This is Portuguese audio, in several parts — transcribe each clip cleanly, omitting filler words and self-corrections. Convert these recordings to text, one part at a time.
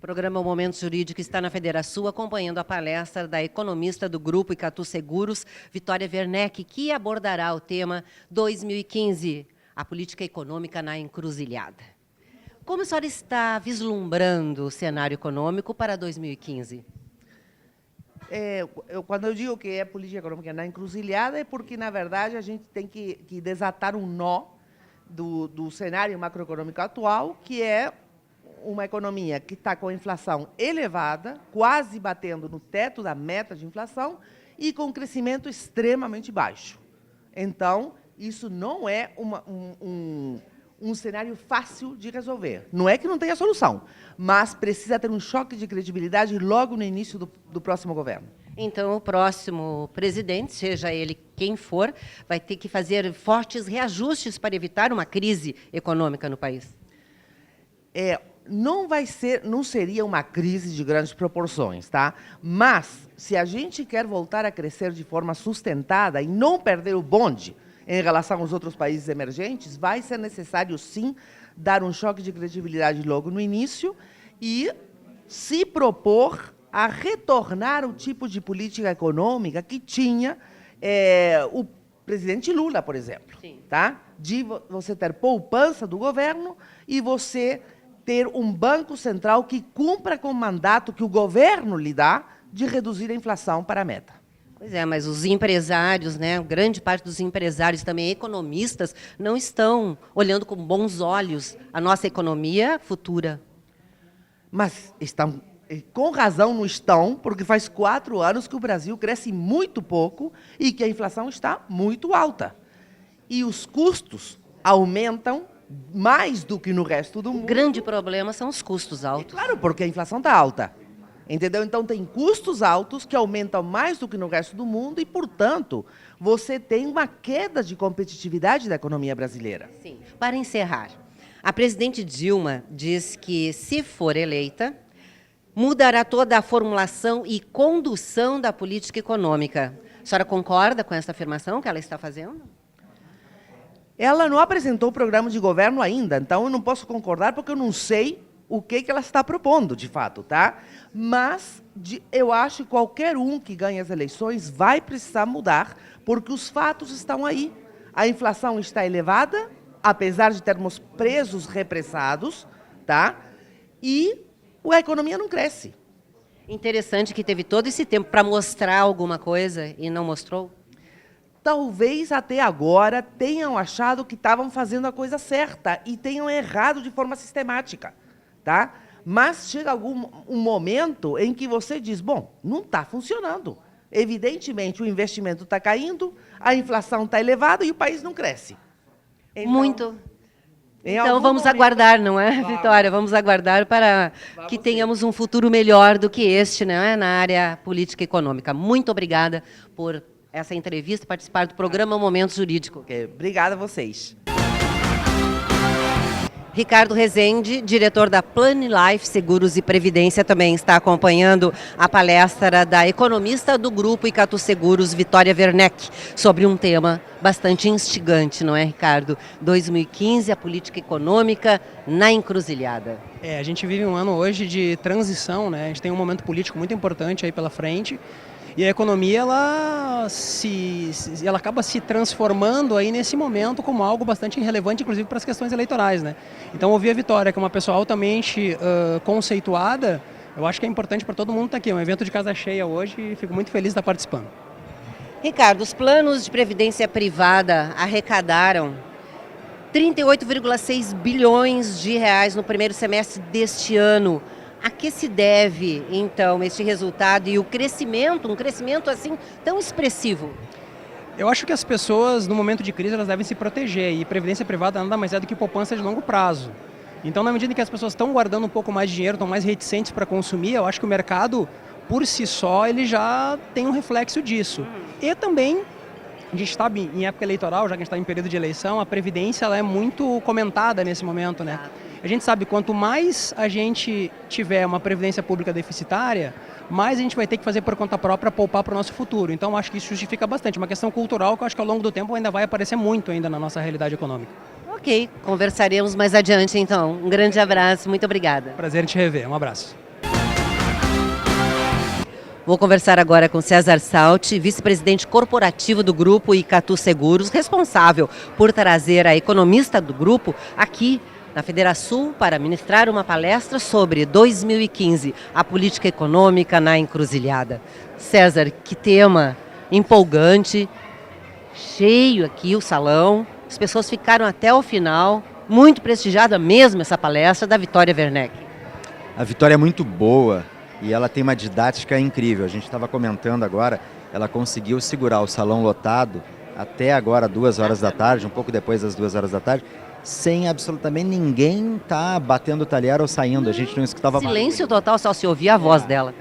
Programa Momento Jurídico está na Federação, acompanhando a palestra da economista do Grupo Icatu Seguros, Vitória Werneck, que abordará o tema 2015, a política econômica na encruzilhada. Como a senhora está vislumbrando o cenário econômico para 2015? Quando eu digo que é política econômica na encruzilhada, é porque, na verdade, a gente tem que desatar um nó do cenário macroeconômico atual, que é uma economia que está com a inflação elevada, quase batendo no teto da meta de inflação, e com crescimento extremamente baixo. Então, isso não é um cenário fácil de resolver. Não é que não tenha solução, mas precisa ter um choque de credibilidade logo no início do próximo governo. Então, o próximo presidente, seja ele quem for, vai ter que fazer fortes reajustes para evitar uma crise econômica no país. Não seria uma crise de grandes proporções, tá? Mas, se a gente quer voltar a crescer de forma sustentada e não perder o bonde em relação aos outros países emergentes, vai ser necessário, sim, dar um choque de credibilidade logo no início e se propor a retornar o tipo de política econômica que tinha o presidente Lula, por exemplo. Sim. Tá? De você ter poupança do governo e você ter um banco central que cumpra com o mandato que o governo lhe dá de reduzir a inflação para a meta. Pois é, mas os empresários, né, grande parte dos empresários, também economistas, não estão olhando com bons olhos a nossa economia futura. Mas estão, com razão não estão, porque faz 4 anos que o Brasil cresce muito pouco e que a inflação está muito alta. E os custos aumentam mais do que no resto do mundo. O grande problema são os custos altos. Claro, porque a inflação está alta. Entendeu? Então, tem custos altos que aumentam mais do que no resto do mundo e, portanto, você tem uma queda de competitividade da economia brasileira. Sim. Para encerrar, a presidente Dilma diz que, se for eleita, mudará toda a formulação e condução da política econômica. A senhora concorda com essa afirmação que ela está fazendo? Ela não apresentou o programa de governo ainda, então eu não posso concordar porque eu não sei o que ela está propondo, de fato, tá? Mas eu acho que qualquer um que ganhe as eleições vai precisar mudar, porque os fatos estão aí. A inflação está elevada, apesar de termos preços repressados, tá? E a economia não cresce. Interessante que teve todo esse tempo para mostrar alguma coisa e não mostrou. Talvez até agora tenham achado que estavam fazendo a coisa certa e tenham errado de forma sistemática, tá? Mas chega um momento em que você diz, bom, não está funcionando. Evidentemente, o investimento está caindo, a inflação está elevada e o país não cresce. Então vamos aguardar, não é, Vitória? Vamos aguardar para que tenhamos um futuro melhor do que este, né, na área política e econômica. Muito obrigada por essa entrevista, participar do programa Momento Jurídico. Obrigada a vocês. Ricardo Rezende, diretor da Planilife Seguros e Previdência, também está acompanhando a palestra da economista do Grupo Icatu Seguros, Vitória Werneck, sobre um tema bastante instigante, não é, Ricardo? 2015, a política econômica na encruzilhada. A gente vive um ano hoje de transição, né? A gente tem um momento político muito importante aí pela frente. E a economia, ela acaba se transformando aí nesse momento como algo bastante relevante, inclusive para as questões eleitorais, né? Então, ouvir a Vitória, que é uma pessoa altamente conceituada, eu acho que é importante para todo mundo estar aqui. É um evento de casa cheia hoje e fico muito feliz de estar participando. Ricardo, os planos de previdência privada arrecadaram 38,6 bilhões de reais no primeiro semestre deste ano. A que se deve, então, este resultado e o crescimento, um crescimento assim tão expressivo? Eu acho que as pessoas, no momento de crise, elas devem se proteger e previdência privada nada mais é do que poupança de longo prazo. Então, na medida em que as pessoas estão guardando um pouco mais de dinheiro, estão mais reticentes para consumir, eu acho que o mercado, por si só, ele já tem um reflexo disso. E também, a gente está em época eleitoral, já que a gente está em período de eleição, a previdência ela é muito comentada nesse momento, né? A gente sabe que quanto mais a gente tiver uma previdência pública deficitária, mais a gente vai ter que fazer por conta própria poupar para o nosso futuro. Então, acho que isso justifica bastante. Uma questão cultural que eu acho que ao longo do tempo ainda vai aparecer muito ainda na nossa realidade econômica. Ok, conversaremos mais adiante então. Um grande abraço, muito obrigada. Prazer em te rever, um abraço. Vou conversar agora com César Salti, vice-presidente corporativo do Grupo Icatu Seguros, responsável por trazer a economista do grupo aqui na Federação para ministrar uma palestra sobre 2015, a política econômica na encruzilhada. César, que tema empolgante, cheio aqui o salão, as pessoas ficaram até o final, muito prestigiada mesmo essa palestra da Vitória Werneck. A Vitória é muito boa e ela tem uma didática incrível. A gente estava comentando agora, ela conseguiu segurar o salão lotado até agora 2 horas da tarde, um pouco depois das 2 horas da tarde, sem absolutamente ninguém estar batendo o talher ou saindo. A gente não escutava silêncio total, só se ouvia a voz dela.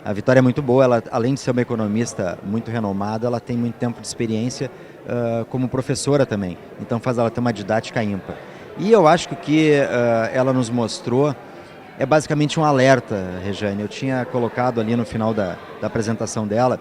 A Vitória é muito boa, ela, além de ser uma economista muito renomada, ela tem muito tempo de experiência como professora também. Então faz ela ter uma didática ímpar. E eu acho que o que ela nos mostrou é basicamente um alerta, Rejane. Eu tinha colocado ali no final da apresentação dela,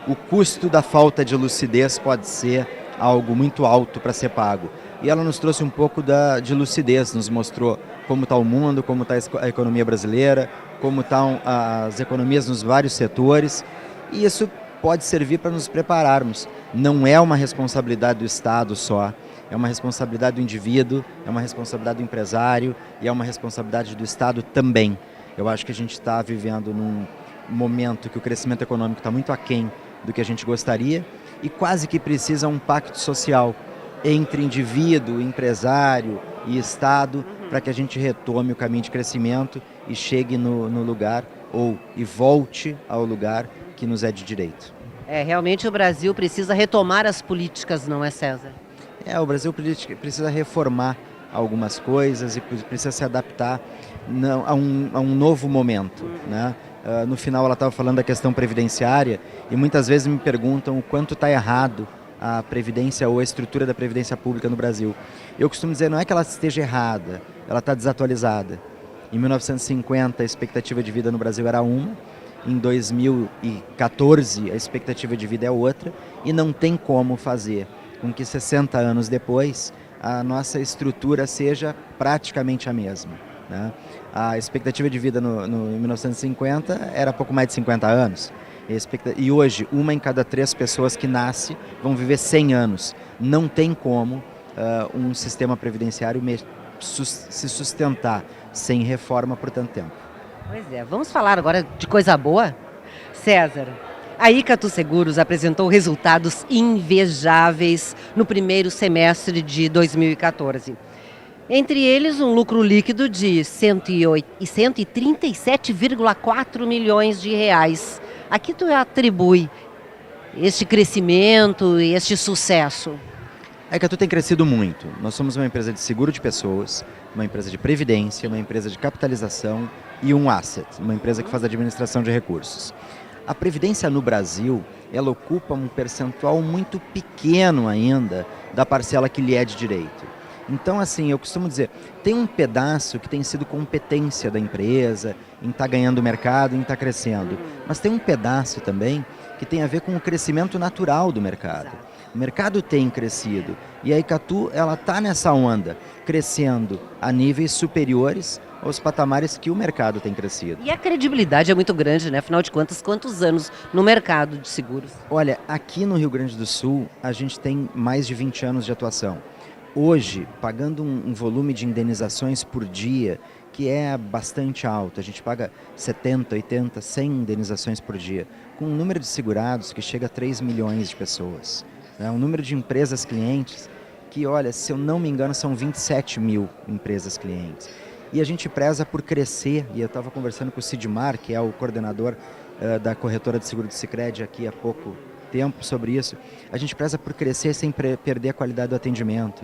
o custo da falta de lucidez pode ser algo muito alto para ser pago. E ela nos trouxe um pouco de lucidez, nos mostrou como está o mundo, como está a economia brasileira, como estão as economias nos vários setores. E isso pode servir para nos prepararmos. Não é uma responsabilidade do Estado só. É uma responsabilidade do indivíduo, é uma responsabilidade do empresário e é uma responsabilidade do Estado também. Eu acho que a gente está vivendo num momento que o crescimento econômico está muito aquém do que a gente gostaria e quase que precisa um pacto social entre indivíduo, empresário e Estado para que a gente retome o caminho de crescimento e chegue no lugar e volte ao lugar que nos é de direito. Realmente o Brasil precisa retomar as políticas, não é, César? O Brasil precisa reformar algumas coisas e precisa se adaptar a um novo momento, né? No final ela estava falando da questão previdenciária e muitas vezes me perguntam o quanto está errado a previdência ou a estrutura da previdência pública no Brasil. Eu costumo dizer, não é que ela esteja errada, ela está desatualizada. Em 1950 a expectativa de vida no Brasil era uma, em 2014 a expectativa de vida é outra e não tem como fazer com que 60 anos depois a nossa estrutura seja praticamente a mesma, né? A expectativa de vida em 1950 era pouco mais de 50 anos. E hoje, 1 em cada 3 pessoas que nasce vão viver 100 anos. Não tem como um sistema previdenciário se sustentar sem reforma por tanto tempo. Pois é, vamos falar agora de coisa boa? César, a Icatu Seguros apresentou resultados invejáveis no primeiro semestre de 2014. Entre eles, um lucro líquido de 137,4 milhões de reais. A que tu atribui este crescimento e este sucesso? A Icatu tem crescido muito. Nós somos uma empresa de seguro de pessoas, uma empresa de previdência, uma empresa de capitalização e um asset, uma empresa que faz administração de recursos. A previdência no Brasil, ela ocupa um percentual muito pequeno ainda da parcela que lhe é de direito. Então, assim, eu costumo dizer, tem um pedaço que tem sido competência da empresa, em estar ganhando mercado, em estar crescendo. Mas tem um pedaço também que tem a ver com o crescimento natural do mercado. O mercado tem crescido e a Icatu, ela está nessa onda, crescendo a níveis superiores aos patamares que o mercado tem crescido. E a credibilidade é muito grande, né? Afinal de contas, quantos anos no mercado de seguros? Olha, aqui no Rio Grande do Sul, a gente tem mais de 20 anos de atuação. Hoje, pagando um volume de indenizações por dia, que é bastante alto, a gente paga 70, 80, 100 indenizações por dia, com um número de segurados que chega a 3 milhões de pessoas. Né? Um número de empresas clientes que, olha, se eu não me engano, são 27 mil empresas clientes. E a gente preza por crescer, e eu estava conversando com o Sidmar, que é o coordenador da corretora de seguro do Sicredi aqui há pouco tempo sobre isso. A gente preza por crescer sem perder a qualidade do atendimento.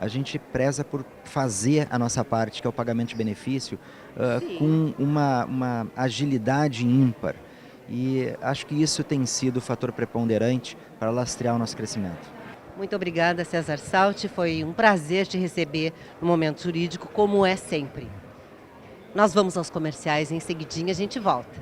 A gente preza por fazer a nossa parte, que é o pagamento de benefício, com uma agilidade ímpar. E acho que isso tem sido o fator preponderante para lastrear o nosso crescimento. Muito obrigada, César Salti. Foi um prazer te receber no Momento Jurídico, como é sempre. Nós vamos aos comerciais, em seguidinha a gente volta.